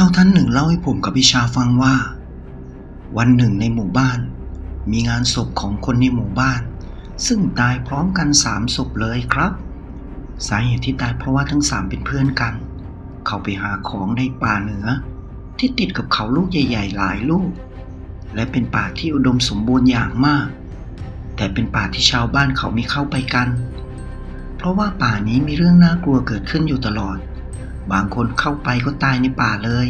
าท่านหนึ่งเล่าให้ผมกับพิชาฟังว่าวันหนึ่งในหมู่บ้านมีงานศพของคนในหมู่บ้านซึ่งตายพร้อมกัน3 ศพเลยครับสาเหตุที่ตายเพราะว่าทั้ง3เป็นเพื่อนกันเขาไปหาของในป่าเหนือที่ติดกับเขาลูกใหญ่ๆหลายลูกและเป็นป่าที่อุดมสมบูรณ์อย่างมากแต่เป็นป่าที่ชาวบ้านเขาไม่เข้าไปกันเพราะว่าป่านี้มีเรื่องน่ากลัวเกิดขึ้นอยู่ตลอดบางคนเข้าไปก็ตายในป่าเลย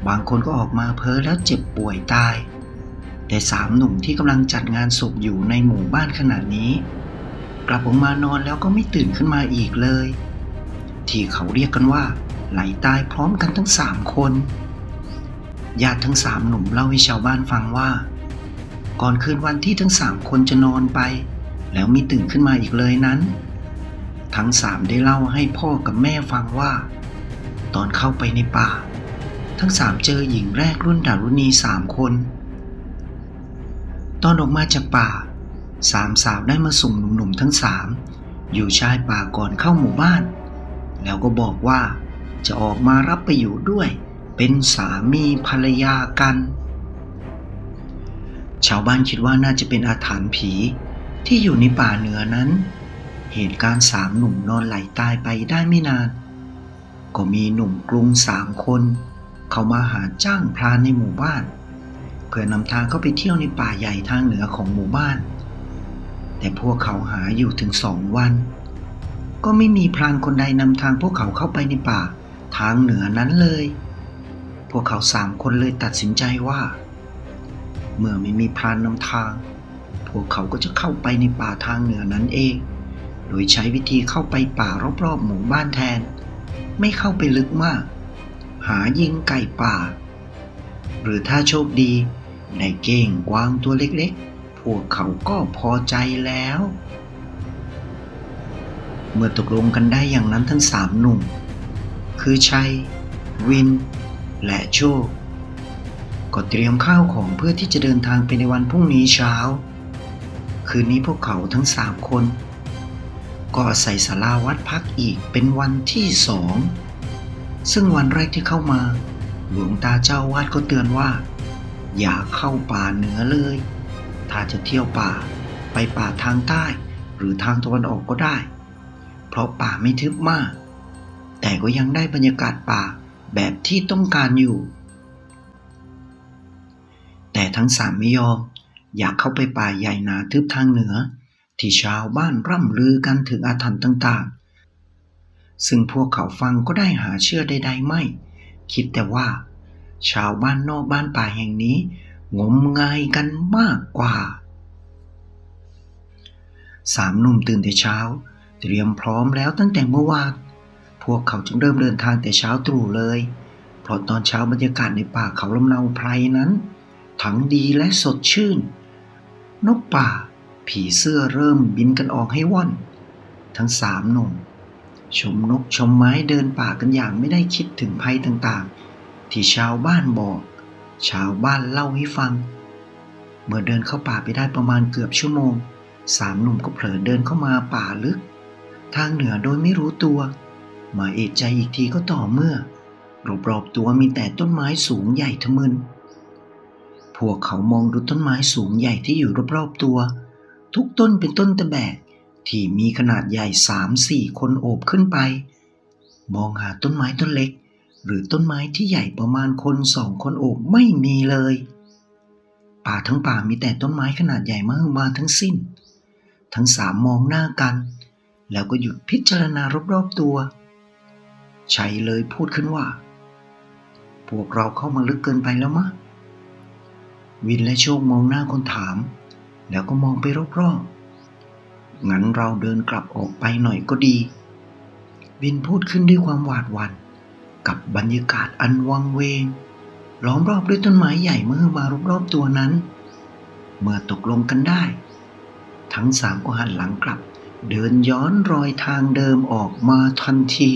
บางคนก็ออกมาเพ้อแล้วเจ็บป่วยตายแต่3 หนุ่มที่กำลังจัดงานศพอยู่ในหมู่บ้านขณะนี้กลับออกมานอนแล้วก็ไม่ตื่นขึ้นมาอีกเลยที่เขาเรียกกันว่าไหลตายพร้อมกันทั้ง3 คนญาติทั้ง3 หนุ่มเล่าให้ชาวบ้านฟังว่าก่อนคืนวันที่ทั้ง3 คนจะนอนไปแล้วไม่ตื่นขึ้นมาอีกเลยนั้นทั้ง3ได้เล่าให้พ่อกับแม่ฟังว่าตอนเข้าไปในป่าทั้ง3เจอหญิงแรกรุ่นดารุณี3 คนตอนออกมาจากป่า3 สาวได้มาส่งหนุ่มๆทั้ง3อยู่ชายป่าก่อนเข้าหมู่บ้านแล้วก็บอกว่าจะออกมารับไปอยู่ด้วยเป็นสามีภรรยากันชาวบ้านคิดว่าน่าจะเป็นอาถรรพ์ผีที่อยู่ในป่าเหนือนั้นเหตุการณ์3 หนุ่มนอนไหลตายไปได้ไม่นานก็มีหนุ่มกรุง3 คนเข้ามาหาจ้างพรานในหมู่บ้านเพื่อนำทางเข้าไปเที่ยวในป่าใหญ่ทางเหนือของหมู่บ้านแต่พวกเขาหาอยู่ถึง2 วันก็ไม่มีพรานคนใดนำทางพวกเขาเข้าไปในป่าทางเหนือนั้นเลยพวกเขา3 คนเลยตัดสินใจว่าเมื่อไม่มีพรานนำทางพวกเขาก็จะเข้าไปในป่าทางเหนือนั้นเองโดยใช้วิธีเข้าไปป่ารอบๆหมู่บ้านแทนไม่เข้าไปลึกมากหายิงไก่ป่าหรือถ้าโชคดีได้เก้งกวางตัวเล็กๆพวกเขาก็พอใจแล้วเมื่อตกลงกันได้อย่างนั้นทั้ง3 หนุ่มคือชัยวินและโชคก็เตรียมข้าวของเพื่อที่จะเดินทางไปในวันพรุ่งนี้เช้าคืนนี้พวกเขาทั้ง3 คนก็อาศัยศาลาวัดพักอีกเป็นวันที่2ซึ่งวันแรกที่เข้ามาหลวงตาเจ้าวาดก็เตือนว่าอย่าเข้าป่าเหนือเลยถ้าจะเที่ยวป่าไปป่าทางใต้หรือทางตะวันออกก็ได้เพราะป่าไม่ทึบมากแต่ก็ยังได้บรรยากาศป่าแบบที่ต้องการอยู่แต่ทั้ง3ไม่ยอมอยากเข้าไปป่าใหญ่หนาทึบทางเหนือที่ชาวบ้านร่ำลือกันถึงอาถรรพ์ต่างๆซึ่งพวกเขาฟังก็ได้หาเชื่อใดๆไม่คิดแต่ว่าชาวบ้านนอกบ้านป่าแห่งนี้งมงายกันมากกว่า3 หนุ่มตื่นแต่เช้าเตรียมพร้อมแล้วตั้งแต่เมื่อวานพวกเขาจึงเริ่มเดินทางแต่เช้าตรู่เลยเพราะตอนเช้าบรรยากาศในป่าเขาลำเนาไพรนั้นทั้งดีและสดชื่นนกป่าผีเสื้อเริ่มบินกันออกให้ว่อนทั้ง3 หนุ่มชมนกชมไม้เดินป่ากันอย่างไม่ได้คิดถึงภัยต่างๆที่ชาวบ้านบอกชาวบ้านเล่าให้ฟังเมื่อเดินเข้าป่าไปได้ประมาณเกือบชั่วโมง3 หนุ่มก็เผลอเดินเข้ามาป่าลึกทางเหนือโดยไม่รู้ตัวมาเอะใจอีกทีก็ต่อเมื่อรอบๆตัวมีแต่ต้นไม้สูงใหญ่ทะมึนพวกเขามองดูต้นไม้สูงใหญ่ที่อยู่รอบๆตัวทุกต้นเป็นต้นตะแบกที่มีขนาดใหญ่ 3-4 คนโอบขึ้นไปมองหาต้นไม้ต้นเล็กหรือต้นไม้ที่ใหญ่ประมาณคน2 คนโอบไม่มีเลยป่าทั้งป่ามีแต่ต้นไม้ขนาดใหญ่มากมาทั้งสิ้นทั้ง3มองหน้ากันแล้วก็หยุดพิจารณารอบๆตัวชัยเลยพูดขึ้นว่าพวกเราเข้ามาลึกเกินไปแล้วมะวินและโชคมองหน้าคนถามแล้วก็มองไปรอบๆงั้นเราเดินกลับออกไปหน่อยก็ดีวินพูดขึ้นด้วยความหวาดหวั่นกับบรรยากาศอันวังเวงล้อมรอบด้วยต้นไม้ใหญ่มารอบๆตัวนั้นเมื่อตกลงกันได้ทั้ง3ก็หันหลังกลับเดินย้อนรอยทางเดิมออกมาทันที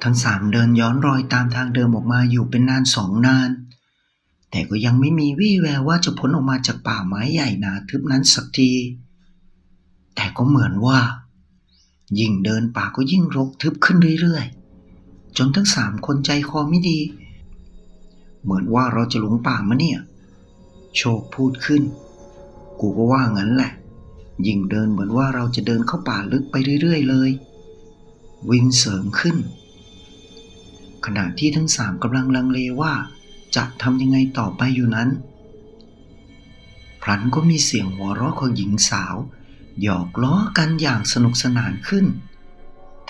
ทั้ง3เดินย้อนรอยตามทางเดิมออกมาอยู่เป็นนาน2 นานแต่ก็ยังไม่มีวี่แววว่าจะพ้นออกมาจากป่าไม้ใหญ่หนาทึบนั้นสักทีแต่ก็เหมือนว่ายิ่งเดินป่าก็ยิ่งรกทึบขึ้นเรื่อย จนทั้งสามคนใจคอไม่ดีเหมือนว่าเราจะหลงป่ามาเนี่ยโชคพูดขึ้นกูก็ว่างั้นแหละยิ่งเดินเหมือนว่าเราจะเดินเข้าป่าลึกไปเรื่อยๆเลยวิงเสริมขึ้นขณะที่ทั้งสามกำลังลังเลว่าจะทำยังไงต่อไปอยู่นั้นพลันก็มีเสียงหัวเราะของหญิงสาวหยอกล้อกันอย่างสนุกสนานขึ้น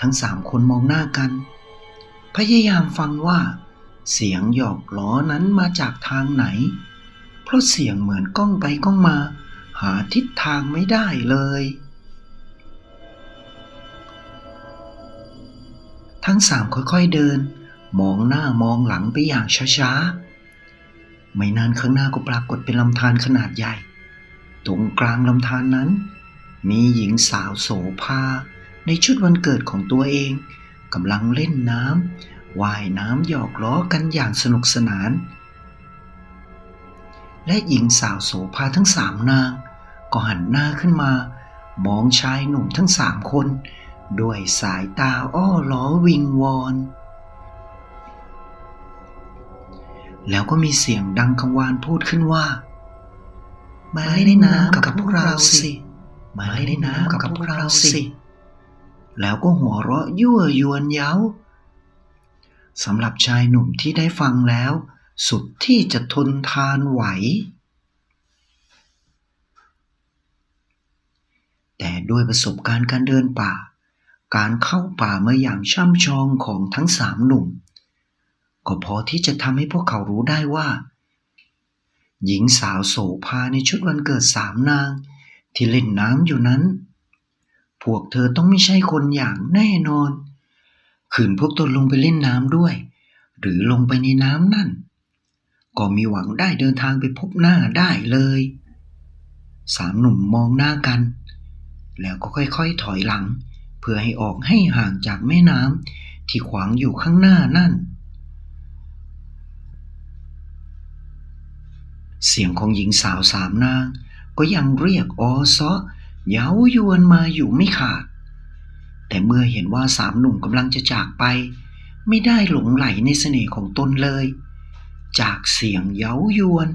ทั้งสามคนมองหน้ากันพยายามฟังว่าเสียงหยอกล้อนั้นมาจากทางไหนเพราะเสียงเหมือนก้องไปก้องมาหาทิศทางไม่ได้เลยทั้งสามค่อยๆเดินมองหน้ามองหลังไปอย่างช้าๆไม่นานข้างหน้าก็ปรากฏเป็นลำธารขนาดใหญ่ตรงกลางลำธารนั้นมีหญิงสาวโสภาในชุดวันเกิดของตัวเองกำลังเล่นน้ำว่ายน้ำหยอกล้อกันอย่างสนุกสนานและหญิงสาวโสภาทั้งสามนางก็หันหน้าขึ้นมามองชายหนุ่มทั้งสามคนด้วยสายตาอ้อล้อวิงวอนแล้วก็มีเสียงดังกังวานพูดขึ้นว่ามาเล่นน้ำกับพวกเราสิมาเล่นน้ำกับพวกเราสิแล้วก็หัวเราะยั่วยวนเย้าสำหรับชายหนุ่มที่ได้ฟังแล้วสุดที่จะทนทานไหวแต่ด้วยประสบการณ์การเดินป่าการเข้าป่ามาอย่างช่ำชองของทั้งสามหนุ่มก็พอที่จะทำให้พวกเขารู้ได้ว่าหญิงสาวโสภาในชุดวันเกิดสามนางที่เล่นน้ำอยู่นั้นพวกเธอต้องไม่ใช่คนอย่างแน่นอนขืนพวกตนลงไปเล่นน้ำด้วยหรือลงไปในน้ำนั่นก็มีหวังได้เดินทางไปพบหน้าได้เลยสามหนุ่มมองหน้ากันแล้วก็ค่อยๆถอยหลังเพื่อให้ออกให้ห่างจากแม่น้ำที่ขวางอยู่ข้างหน้านั่นเสียงของหญิงสาวสามนางก็ยังเรียกออซ้อเย้ายวนมาอยู่ไม่ขาดแต่เมื่อเห็นว่าสามหนุ่มกำลังจะจากไปไม่ได้หลงไหลในเสน่ห์ของตนเลยจากเสียงเย้ายวน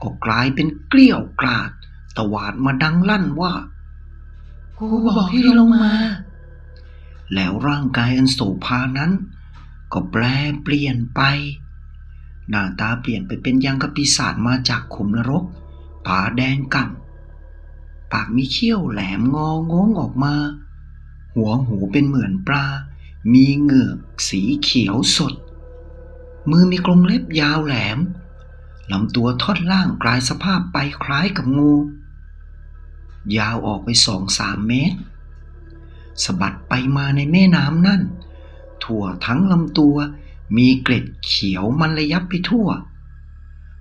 ก็กลายเป็นเกลี้ยวกราดตวาดมาดังลั่นว่ากูบอกให้ลงมาแล้วร่างกายอันโสภานั้นก็แปรเปลี่ยนไปหน้าตาเปลี่ยนไปเป็นยังกับปีศาจมาจากขุมนรกตาแดงก่ำปากมีเขี้ยวแหลมงองงออกมาหัวหูเป็นเหมือนปลามีเหงือกสีเขียวสดมือมีกรงเล็บยาวแหลมลำตัวท่อนล่างกลายสภาพไปคล้ายกับงูยาวออกไป2-3 เมตรสะบัดไปมาในแม่น้ำนั่นทั่วทั้งลำตัวมีเกล็ดเขียวมันระยับไปทั่ว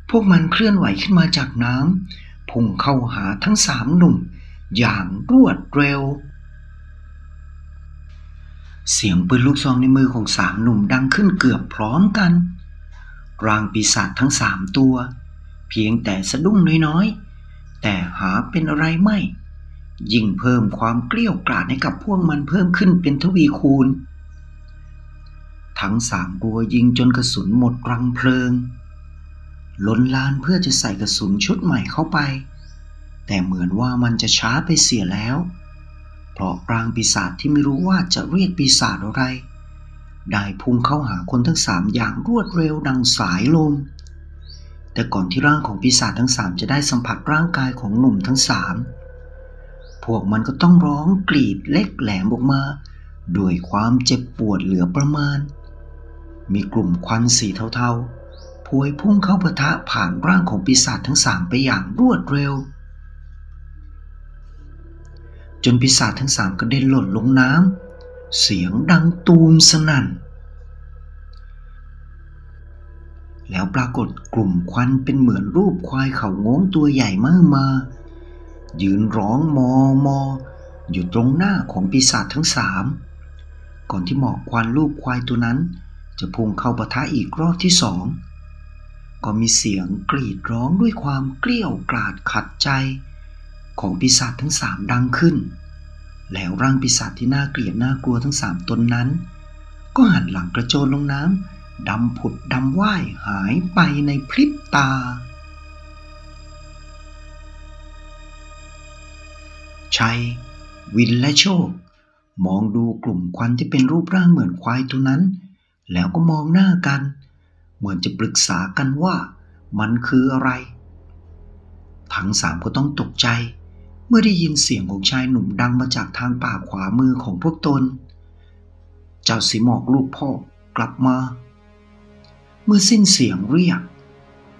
พวกมันเคลื่อนไหวขึ้นมาจากน้ำพุ่งเข้าหาทั้งสามหนุ่มอย่างรวดเร็วเสียงปืนลูกซองในมือของสามหนุ่มดังขึ้นเกือบพร้อมกันร่างปีศาจทั้ง3 ตัวเพียงแต่สะดุ้งน้อยๆแต่หาเป็นอะไรไม่ยิ่งเพิ่มความเกลี้ยวกล่อมให้กับพวกมันเพิ่มขึ้นเป็นทวีคูณทั้ง3 ตัวยิงจนกระสุนหมดรังเพลิงล้นลานเพื่อจะใส่กระสุนชุดใหม่เข้าไปแต่เหมือนว่ามันจะช้าไปเสียแล้วเพราะร่างปีศาจที่ไม่รู้ว่าจะเรียกปีศาจอะไรได้พุ่งเข้าหาคนทั้ง3อย่างรวดเร็วดังสายลมแต่ก่อนที่ร่างของปีศาจทั้ง3จะได้สัมผัสร่างกายของหนุ่มทั้ง3พวกมันก็ต้องร้องกรีดเล็กแหลมออกมาด้วยความเจ็บปวดเหลือประมาณมีกลุ่มควันสีเทาๆพวยพุ่งเข้าปะทะผ่านร่างของปีศาจทั้ง3ไปอย่างรวดเร็วจนปีศาจทั้ง3กระเด็นหล่นลงน้ำเสียงดังตูมสนั่นแล้วปรากฏกลุ่มควันเป็นเหมือนรูปควายเขาโง้งตัวใหญ่มากมายืนร้องมออยู่ตรงหน้าของปีศาจทั้ง3ก่อนที่หมอกควันรูปควายตัวนั้นจะพุ่งเข้าปะทะอีกรอบที่2ก็มีเสียงกรีดร้องด้วยความเกลี้ยวกล่อมขัดใจของปีศาจทั้ง3ดังขึ้นแล้วร่างปีศาจที่น่าเกลียดน่ากลัวทั้ง3 ตนนั้นก็ ก็หันหลังกระโจนลงน้ำดำผุดดำว่ายหายไปในพริบตาชัยวินและโชคมองดูกลุ่มควันที่เป็นรูปร่างเหมือนควายตัวนั้นแล้วก็มองหน้ากันเหมือนจะปรึกษากันว่ามันคืออะไรทั้งสามก็ต้องตกใจเมื่อได้ยินเสียงของชายหนุ่มดังมาจากทางป่าขวามือของพวกตนเจ้าสีหมอกลูกพ่อกลับมาเมื่อสิ้นเสียงเรียก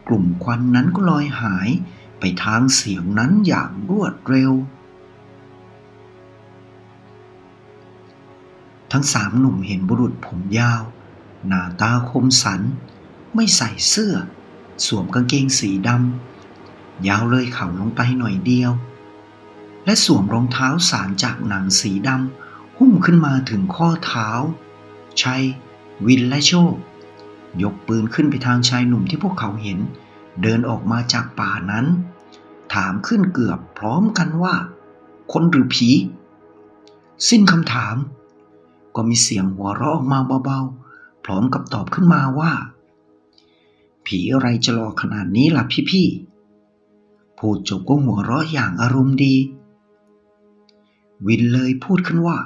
กลุ่มควันนั้นก็ลอยหายไปทางเสียงนั้นอย่างรวดเร็วทั้งสามหนุ่มเห็นบุรุษผมยาวหน้าตาคมสันไม่ใส่เสื้อสวมกางเกงสีดำยาวเลยเข่าลงไปหน่อยเดียวและสวมรองเท้าสารจากหนังสีดำหุ้มขึ้นมาถึงข้อเท้าชัยวินและโชคยกปืนขึ้นไปทางชายหนุ่มที่พวกเขาเห็นเดินออกมาจากป่านั้นถามขึ้นเกือบพร้อมกันว่าคนหรือผีสิ้นคำถามก็มีเสียงหัวเราะออกมาเบาๆพร้อมกับตอบขึ้นมาว่าผีอะไรจะหลอกขนาดนี้ล่ะพี่ๆพูดจบก็หัวเราะอย่างอารมณ์ดีวินเลยพูดขึ้นว่า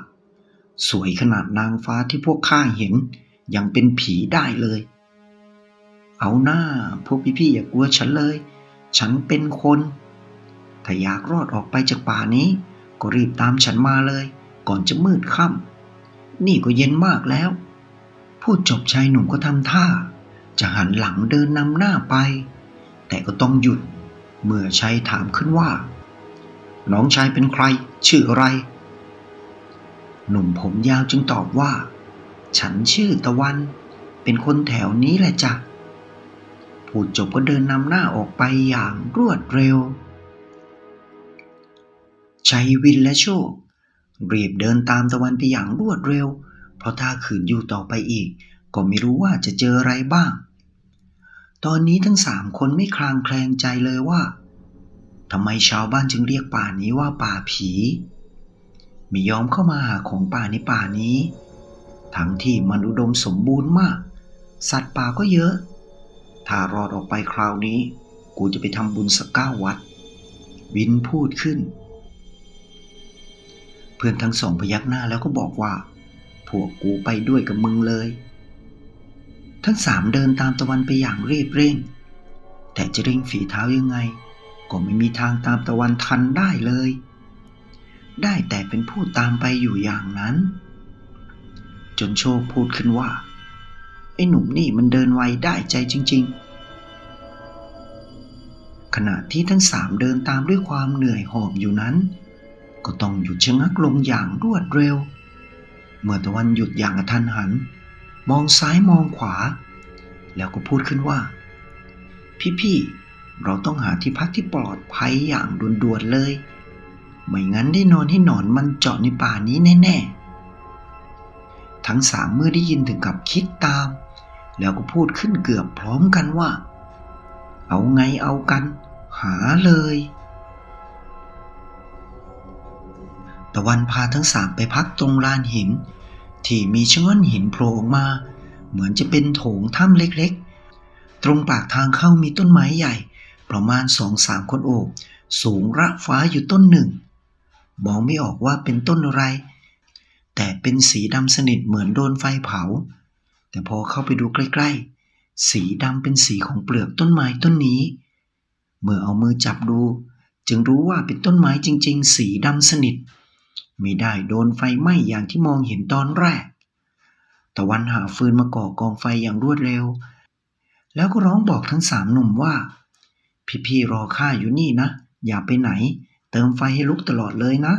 สวยขนาดนางฟ้าที่พวกข้าเห็นยังเป็นผีได้เลยเอาหน้าพวกพี่ๆอย่ากลัวฉันเลยฉันเป็นคนถ้าอยากรอดออกไปจากป่านี้ก็รีบตามฉันมาเลยก่อนจะมืดค่ำนี่ก็เย็นมากแล้วพูดจบชายหนุ่มก็ทำท่าจะหันหลังเดินนำหน้าไปแต่ก็ต้องหยุดเมื่อชายถามขึ้นว่าน้องชายเป็นใครชื่ออะไรหนุ่มผมยาวจึงตอบว่าฉันชื่อตะวันเป็นคนแถวนี้แหละจ้ะพูดจบก็เดินนำหน้าออกไปอย่างรวดเร็วชัยวินและโชครีบเดินตามตะวันไปอย่างรวดเร็วเพราะถ้าขืนอยู่ต่อไปอีกก็ไม่รู้ว่าจะเจออะไรบ้างตอนนี้ทั้งสามคนไม่คลางแคลงใจเลยว่าทำไมชาวบ้านจึงเรียกป่านี้ว่าป่าผีไม่ยอมเข้ามาหาของป่าในป่านี้ทั้งที่มันอุดมสมบูรณ์มากสัตว์ป่าก็เยอะถ้ารอดออกไปคราวนี้กูจะไปทำบุญสัก9 วัดวินพูดขึ้นเพื่อนทั้งสองพยักหน้าแล้วก็บอกว่าพวกกูไปด้วยกับมึงเลยทั้งสามเดินตามตะวันไปอย่างรีบเร่งแต่จะเร่งฝีเท้ายังไงก็ไม่มีทางตามตะวันทันได้เลยได้แต่เป็นผู้ตามไปอยู่อย่างนั้นจนโชคพูดขึ้นว่าไอ้หนุ่มนี่มันเดินไวได้ใจจริงๆขณะที่ทั้งสามเดินตามด้วยความเหนื่อยหอบอยู่นั้นก็ต้องหยุดชะงักลงอย่างรวดเร็วเมื่อตะวันหยุดอย่างกระทันหันมองซ้ายมองขวาแล้วก็พูดขึ้นว่าพี่ๆเราต้องหาที่พักที่ปลอดภัยอย่างด่วนๆเลยไม่งั้นได้นอนให้หนอนมันเจาะในป่านี้แน่ๆทั้งสามเมื่อได้ยินถึงกับคิดตามแล้วก็พูดขึ้นเกือบพร้อมกันว่าเอาไงเอากันหาเลยตะวันพาทั้งสามไปพักตรงลานหินที่มีชะง่อนหินโผล่ออกมาเหมือนจะเป็นโถงถ้ำเล็กๆตรงปากทางเข้ามีต้นไม้ใหญ่ประมาณ2-3 คนโอบสูงระฟ้าอยู่ต้นหนึ่งมองไม่ออกว่าเป็นต้นอะไรแต่เป็นสีดำสนิทเหมือนโดนไฟเผาแต่พอเข้าไปดูใกล้ๆสีดำเป็นสีของเปลือกต้นไม้ต้นนี้เมื่อเอามือจับดูจึงรู้ว่าเป็นต้นไม้จริงๆสีดำสนิทไม่ได้โดนไฟไหม้อย่างที่มองเห็นตอนแรกตะวันหาฟืนมาก่อกองไฟอย่างรวดเร็วแล้วก็ร้องบอกทั้ง3 หนุ่มว่าพี่ๆรอข้าอยู่นี่นะอย่าไปไหนเติมไฟให้ลุกตลอดเลยนะ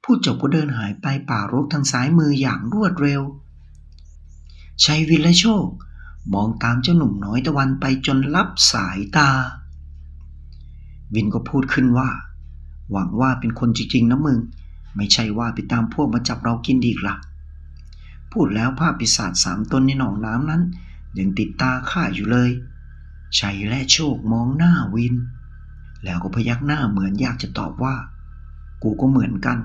พูดจบก็เดินหายไปป่ารกทางซ้ายมืออย่างรวดเร็วชัยวินและโชคมองตามเจ้าหนุ่มน้อยตะวันไปจนลับสายตาวินก็พูดขึ้นว่าหวังว่าเป็นคนจริงๆนะมึงไม่ใช่ว่าไปตามพวกมาจับเรากินอีกล่ะพูดแล้วภาพปีศาจ3 ตนในหนองน้ำนั้นยังติดตาข้าอยู่เลยชัยและโชคมองหน้าวินแล้วก็พยักหน้าเหมือนอยากจะตอบว่ากูก็เหมือนกัน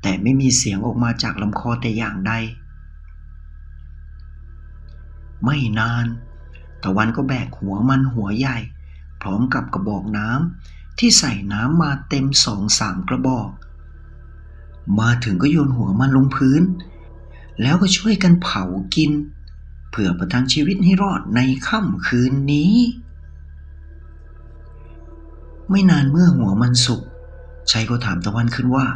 แต่ไม่มีเสียงออกมาจากลำคอแต่อย่างใด ไม่นานตะวันก็แบกหัวมันหัวใหญ่พร้อมกับกระบอกน้ำที่ใส่น้ำมาเต็ม2-3 กระบอกมาถึงก็โยนหัวมันลงพื้นแล้วก็ช่วยกันเผากินเพื่อประทังชีวิตให้รอดในค่ำคืนนี้ไม่นานเมื่อหัวมันสุกชัยก็ถามตะวันขึ้นว่า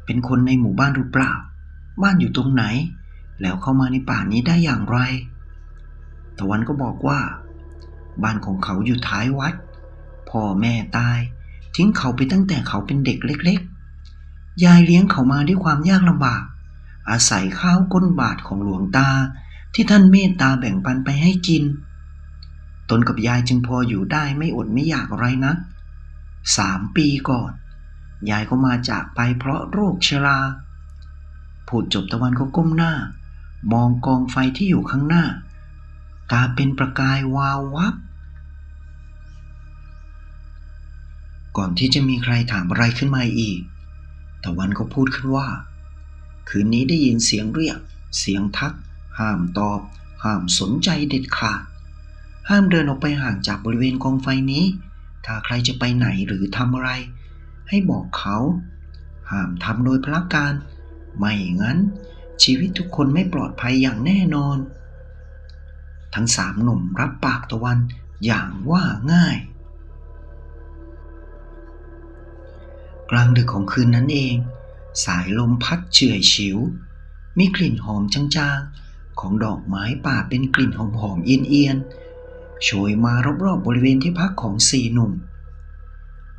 เป็นคนในหมู่บ้านหรือเปล่าบ้านอยู่ตรงไหนแล้วเข้ามาในป่านี้ได้อย่างไรตะวันก็บอกว่าบ้านของเขาอยู่ท้ายวัดพ่อแม่ตายทิ้งเขาไปตั้งแต่เขาเป็นเด็กเล็กๆยายเลี้ยงเขามาด้วยความยากลำบากอาศัยข้าวก้นบาทของหลวงตาที่ท่านเมตตาแบ่งปันไปให้กินตนกับยายจึงพออยู่ได้ไม่อดไม่อยากอะไรนะ3 ปีก่อนยายก็มาจากไปเพราะโรคชราพูดจบตะวันก็ก้มหน้ามองกองไฟที่อยู่ข้างหน้าตาเป็นประกายวาววับก่อนที่จะมีใครถามอะไรขึ้นมาอีกตะวันก็พูดขึ้นว่าคืนนี้ได้ยินเสียงเรียกเสียงทักห้ามตอบห้ามสนใจเด็ดขาดห้ามเดินออกไปห่างจากบริเวณกองไฟนี้ถ้าใครจะไปไหนหรือทำอะไรให้บอกเขาห้ามทำโดยพลการไม่งั้นชีวิตทุกคนไม่ปลอดภัยอย่างแน่นอนทั้ง3 หนุ่มรับปากตะวันอย่างว่าง่ายกลางดึกของคืนนั้นเองสายลมพัดเฉื่อยฉิวมีกลิ่นหอมจางๆของดอกไม้ป่าเป็นกลิ่นหอมๆเอียนๆโชยมารอบๆบริเวณที่พักของ4 หนุ่ม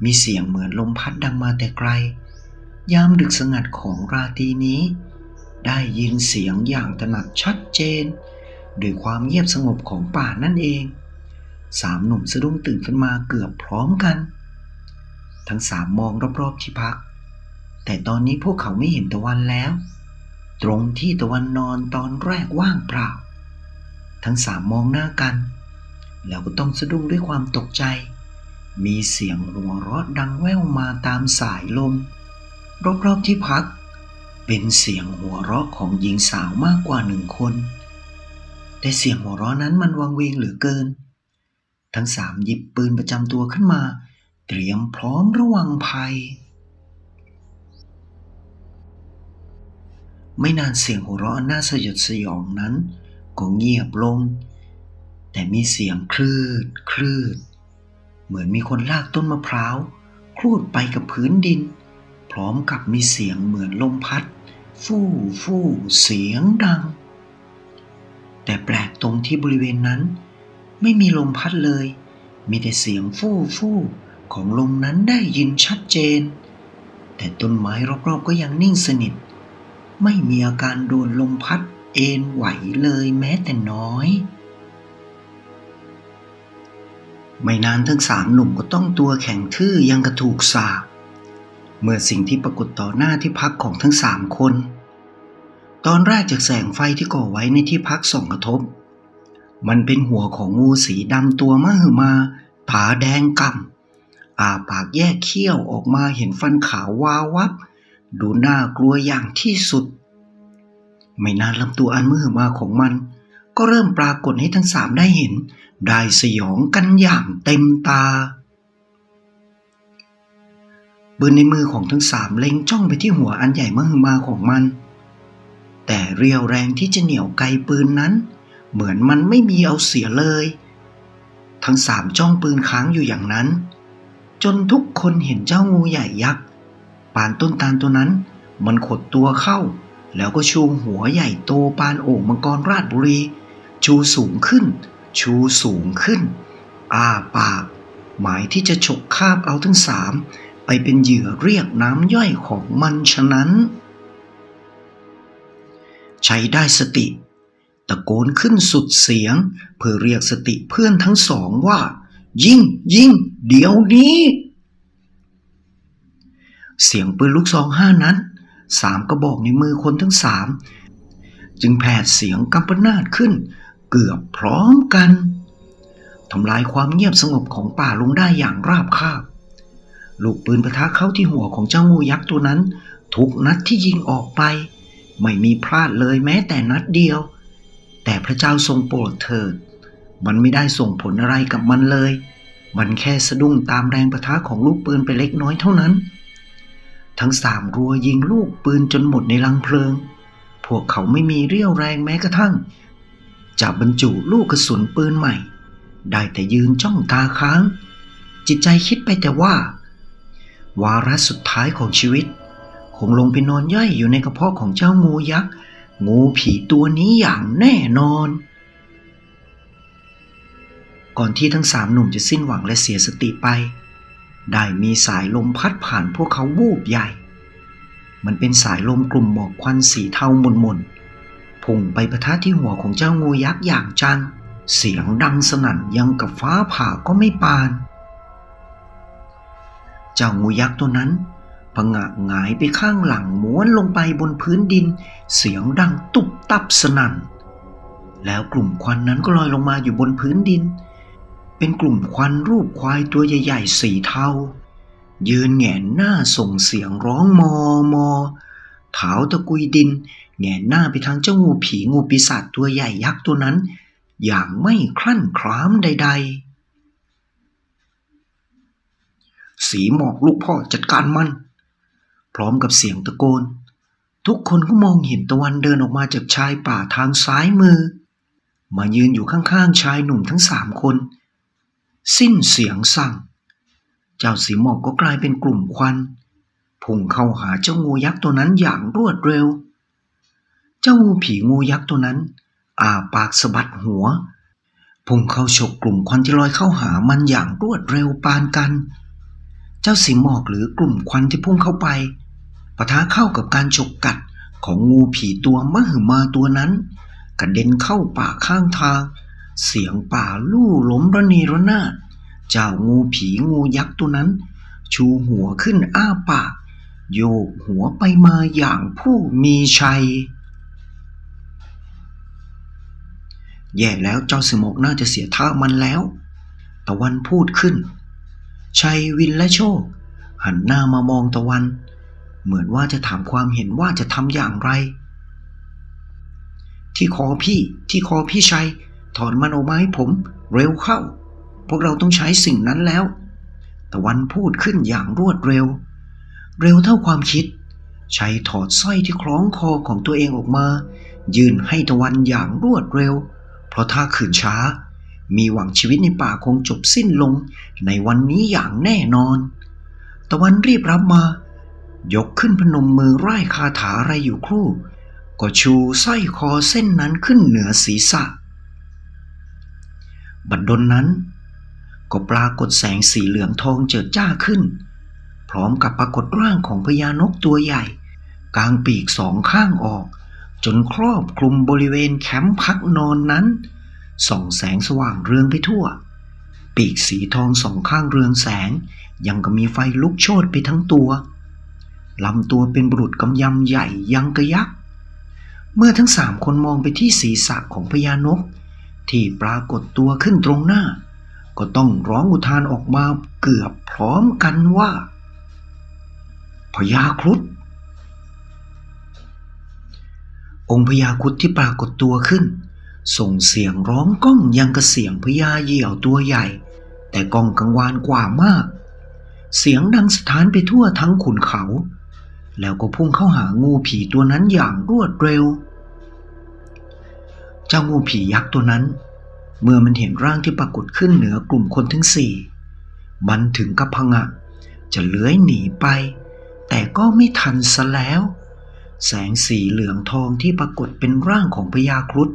มีเสียงเหมือนลมพัดดังมาแต่ไกลยามดึกสงัดของราตรีนี้ได้ยินเสียงอย่างถนัดชัดเจนด้วยความเงียบสงบของป่านั่นเอง3 หนุ่มสะดุ้งตื่นขึ้นมาเกือบพร้อมกันทั้ง3มองรอบๆที่พักแต่ตอนนี้พวกเขาไม่เห็นตะวันแล้วตรงที่ตะวันนอนตอนแรกว่างเปล่าทั้ง3มองหน้ากันแล้วก็ต้องสะดุ้งด้วยความตกใจมีเสียงหัวเราะดังแว่วมาตามสายลมรอบๆที่พักเป็นเสียงหัวเราะของหญิงสาวมากกว่า1 คนแต่เสียงหัวเราะนั้นมันวังเวงเหลือเกินทั้ง3หยิบปืนประจำตัวขึ้นมาเตรียมพร้อมระวังภัยไม่นานเสียงหัวเราะน่าสยดสยองนั้นก็เงียบลงแต่มีเสียงคลืดคลืดเหมือนมีคนลากต้นมะพร้าวคลูดไปกับพื้นดินพร้อมกับมีเสียงเหมือนลมพัดฟู่ฟู่เสียงดังแต่แปลกตรงที่บริเวณนั้นไม่มีลมพัดเลยมีแต่เสียงฟู่ฟู่ของลมนั้นได้ยินชัดเจนแต่ต้นไม้รอบๆก็ยังนิ่งสนิทไม่มีอาการโดนลมพัดเอ็นไหวเลยแม้แต่น้อยไม่นานทั้ง3 หนุ่มก็ต้องตัวแข็งทื่อยังกระถูกสาปเมื่อสิ่งที่ปรากฏต่อหน้าที่พักของทั้ง3 คนตอนแรกจากแสงไฟที่ก่อไว้ในที่พักส่องกระทบมันเป็นหัวของงูสีดำตัวมหึมาผาแดงก่ำอาปากแยกเขี้ยวออกมาเห็นฟันขาววาววับดูน่ากลัวอย่างที่สุดไม่นานลำตัวอันมหึมาของมันก็เริ่มปรากฏให้ทั้ง3ได้เห็นได้สยองกันอย่างเต็มตาปืนในมือของทั้ง3เล็งจ้องไปที่หัวอันใหญ่มหึมาของมันแต่เรี่ยวแรงที่จะเหนี่ยวไกปืนนั้นเหมือนมันไม่มีเอาเสียเลยทั้ง3จ้องปืนค้างอยู่อย่างนั้นจนทุกคนเห็นเจ้างูใหญ่ยักษ์ปานต้นตาลตัวนั้นมันขดตัวเข้าแล้วก็ชูหัวใหญ่โตปานโอ่งมังกรราชบุรีชูสูงขึ้นอ้าปากหมายที่จะฉกคาบเอาทั้ง3ไปเป็นเหยื่อเรียกน้ำย่อยของมันฉะนั้นใช้ได้สติตะโกนขึ้นสุดเสียงเพื่อเรียกสติเพื่อนทั้ง2ว่ายิงเดี๋ยวนี้เสียงปืนลูกซอง5 นัด3 กระบอกในมือคนทั้ง3จึงแผดเสียงกำปนาตขึ้นเกือบพร้อมกันทำลายความเงียบสงบของป่าลงได้อย่างราบคาบลูกปืนปะทะเข้าที่หัวของเจ้างูยักษ์ตัวนั้นทุกนัดที่ยิงออกไปไม่มีพลาดเลยแม้แต่นัดเดียวแ แต่พระเจ้าทรงโปรดเถิดมันไม่ได้ส่งผลอะไรกับมันเลยมันแค่สะดุ้งตามแรงปะทะของลูกปืนไปเล็กน้อยเท่านั้นทั้งสามรัวยิงลูกปืนจนหมดในลังเพลิงพวกเขาไม่มีเรี่ยวแรงแม้กระทั่งจะบรรจุลูกกระสุนปืนใหม่ได้แต่ยืนจ้องตาค้างจิตใจคิดไปแต่ว่าวาระสุดท้ายของชีวิตคงลงไปนอนย่อยอยู่ในกระเพาะของเจ้างูยักษ์งูผีตัวนี้อย่างแน่นอนก่อนที่ทั้งสามหนุ่มจะสิ้นหวังและเสียสติไปได้มีสายลมพัดผ่านพวกเขาวูบใหญ่มันเป็นสายลมกลุ่มหมอกควันสีเทาหม่นๆพุ่งไปปะทะที่หัวของเจ้างูยักษ์อย่างจังเสียงดังสนั่นยังกับฟ้าผ่าก็ไม่ปานเจ้างูยักษ์ตัวนั้นผงะหงายไปข้างหลังม้วนลงไปบนพื้นดินเสียงดังตุบตับสนั่นแล้วกลุ่มควันนั้นก็ลอยลงมาอยู่บนพื้นดินเป็นกลุ่มควันรูปควายตัวใหญ่ๆสีเทายืนแหงนหน้าส่งเสียงร้องมอมอเท้าตะกุยดินแหงนหน้าไปทางเจ้างูผีงูปีศาจตัวใหญ่ยักษ์ตัวนั้นอย่างไม่คลั่นคล้ามใดๆสีหมอกลูกพ่อจัดการมันพร้อมกับเสียงตะโกนทุกคนก็มองเห็นตะวันเดินออกมาจากชายป่าทางซ้ายมือมายืนอยู่ข้างๆชายหนุ่มทั้งสามคนสิ้นเสียงสั่งเจ้าสีหมอกก็กลายเป็นกลุ่มควันพุ่งเข้าหาเจ้างูยักษ์ตัวนั้นอย่างรวดเร็วเจ้างูผีงูยักษ์ตัวนั้นอ้าปากสะบัดหัวพุ่งเข้าฉกกลุ่มควันที่ลอยเข้าหามันอย่างรวดเร็วปานกันเจ้าสีหมอกหรือกลุ่มควันที่พุ่งเข้าไปปะทะเข้ากับการฉกกัดของงูผีตัวมหึมาตัวนั้นกระเด็นเข้าป่าข้างทางเสียงป่าลู่ล้มระเนระนาดเจ้างูผีงูยักษ์ตัวนั้นชูหัวขึ้นอ้าปากโยกหัวไปมาอย่างผู้มีชัยแย่แล้วเจ้าสีหมอกน่าจะเสียท่ามันแล้วตะวันพูดขึ้นชัยวินและโชคหันหน้ามามองตะวันเหมือนว่าจะถามความเห็นว่าจะทำอย่างไรที่คอพี่ชัยถอนมันออกมาให้ผมเร็วเข้าพวกเราต้องใช้สิ่งนั้นแล้วตะวันพูดขึ้นอย่างรวดเร็วเท่าความคิดชัยถอดสร้อยที่คล้องคอของตัวเองออกมายื่นให้ตะวันอย่างรวดเร็วเพราะถ้าขืนช้ามีหวังชีวิตในป่าคงจบสิ้นลงในวันนี้อย่างแน่นอนตะวันรีบรับมายกขึ้นพนมมือร่ายคาถาอะไรอยู่ครู่ก็ชูสร้อยคอเส้นนั้นขึ้นเหนือศีรษะบัดดลนั้นก็ปรากฏแสงสีเหลืองทองเจิดจ้าขึ้นพร้อมกับปรากฏร่างของพญานกตัวใหญ่กางปีกสองข้างออกจนครอบคลุมบริเวณแคมป์พักนอนนั้นส่องแสงสว่างเรืองไปทั่วปีกสีทองสองข้างเรืองแสงยังก็มีไฟลุกโชนไปทั้งตัวลำตัวเป็นบุรุษกำยำใหญ่ยังกระยักเมื่อทั้งสามคนมองไปที่ศีรษะของพญานกที่ปรากฏตัวขึ้นตรงหน้าก็ต้องร้องอุทานออกมาเกือบพร้อมกันว่าพญาครุฑองค์พญาครุฑที่ปรากฏตัวขึ้นส่งเสียงร้องก้องยังกระเสียงพญาเหยี่ยวตัวใหญ่แต่ก้องกังวานกว่ามากเสียงดังสถานไปทั่วทั้งขุนเขาแล้วก็พุ่งเข้าหางูผีตัวนั้นอย่างรวดเร็วเจ้างูผียักษ์ตัวนั้นเมื่อมันเห็นร่างที่ปรากฏขึ้นเหนือกลุ่มคนทั้งสี่มันถึงกับผงะจะเลื้อยหนีไปแต่ก็ไม่ทันซะแล้วแสงสีเหลืองทองที่ปรากฏเป็นร่างของพญาครุฑ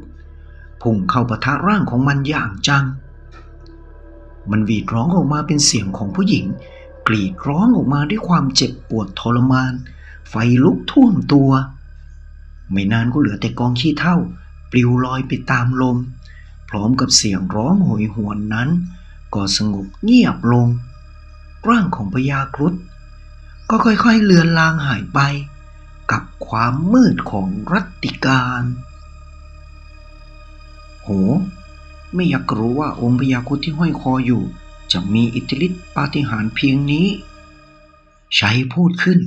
พุ่งเข้าปะทะร่างของมันอย่างจังมันหวีดร้องออกมาเป็นเสียงของผู้หญิงกรีดร้องออกมาด้วยความเจ็บปวดทรมานไฟลุกท่วมตัวไม่นานก็เหลือแต่กองขี้เถ้าปลิวลอยไปตามลมพร้อมกับเสียงร้องโหยหวนนั้นก็สงบเงียบลงร่างของพญาครุฑก็ค่อยๆเลือนลางหายไปกับความมืดของรัตติการโหไม่อยากรู้ว่าองค์พญาครุฑที่ห้อยคออยู่จะมีอิทธิฤทธิปาฏิหาริย์เพียงนี้ชัยพูดขึ้น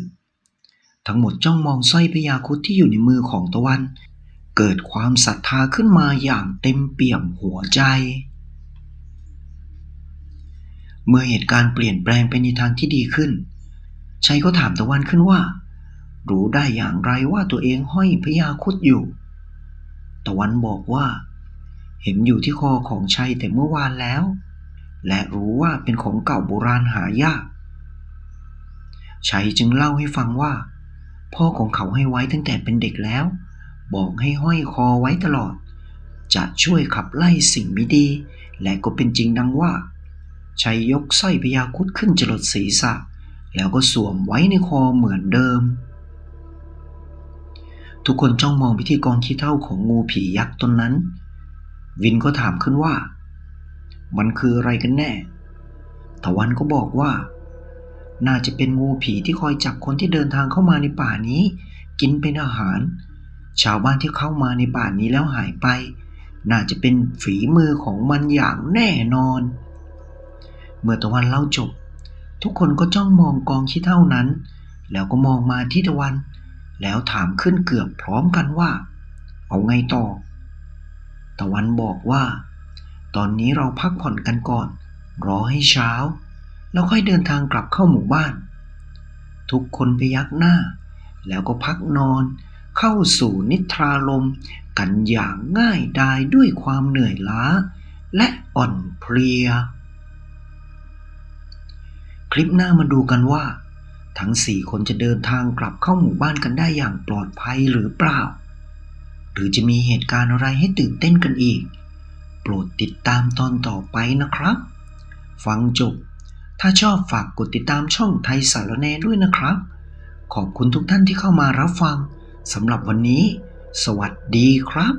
ทั้งหมดจ้องมองสร้อยพญาครุฑที่อยู่ในมือของตะวัน เกิดความศรัทธาขึ้นมาอย่างเต็มเปี่ยมหัวใจเมื่อเหตุการณ์เปลี่ยนแปลงไปในทางที่ดีขึ้นชัยก็ถามตะวันขึ้นว่ารู้ได้อย่างไรว่าตัวเองห้อยพญาครุฑอยู่ตะวันบอกว่าเห็นอยู่ที่คอของชัยแต่เมื่อวานแล้วและรู้ว่าเป็นของเก่าโบราณหายากชัยจึงเล่าให้ฟังว่าพ่อของเขาให้ไว้ตั้งแต่เป็นเด็กแล้วบอกให้ห้อยคอไว้ตลอดจะช่วยขับไล่สิ่งไม่ดีและก็เป็นจริงดังว่าชัยยกสร้อยพญาครุฑขึ้นจรดศีรษะแล้วก็สวมไว้ในคอเหมือนเดิมทุกคนจ้องมองไปที่กองขี้เถ้าของงูผียักษ์ตนนั้นวินก็ถามขึ้นว่ามันคืออะไรกันแน่ตะวันก็บอกว่าน่าจะเป็นงูผีที่คอยจับคนที่เดินทางเข้ามาในป่านี้กินเป็นอาหารชาวบ้านที่เข้ามาในป่านี้แล้วหายไปน่าจะเป็นฝีมือของมันอย่างแน่นอนเมื่อตะวันเล่าจบทุกคนก็จ้องมองกองขี้เถ้านั้นแล้วก็มองมาที่ตะวันแล้วถามขึ้นเกือบพร้อมกันว่าเอาไงต่อตะวันบอกว่าตอนนี้เราพักผ่อนกันก่อนรอให้เช้าแล้วค่อยเดินทางกลับเข้าหมู่บ้านทุกคนพยักหน้าแล้วก็พักนอนเข้าสู่นิทราลมกันอย่างง่ายดายด้วยความเหนื่อยล้าและอ่อนเพลียคลิปหน้ามาดูกันว่าทั้ง4คนจะเดินทางกลับเข้าหมู่บ้านกันได้อย่างปลอดภัยหรือเปล่าหรือจะมีเหตุการณ์อะไรให้ตื่นเต้นกันอีกโปรดติดตามตอนต่อไปนะครับฟังจบถ้าชอบฝากกดติดตามช่องไทยสารแหน่ด้วยนะครับขอบคุณทุกท่านที่เข้ามารับฟังสำหรับวันนี้สวัสดีครับ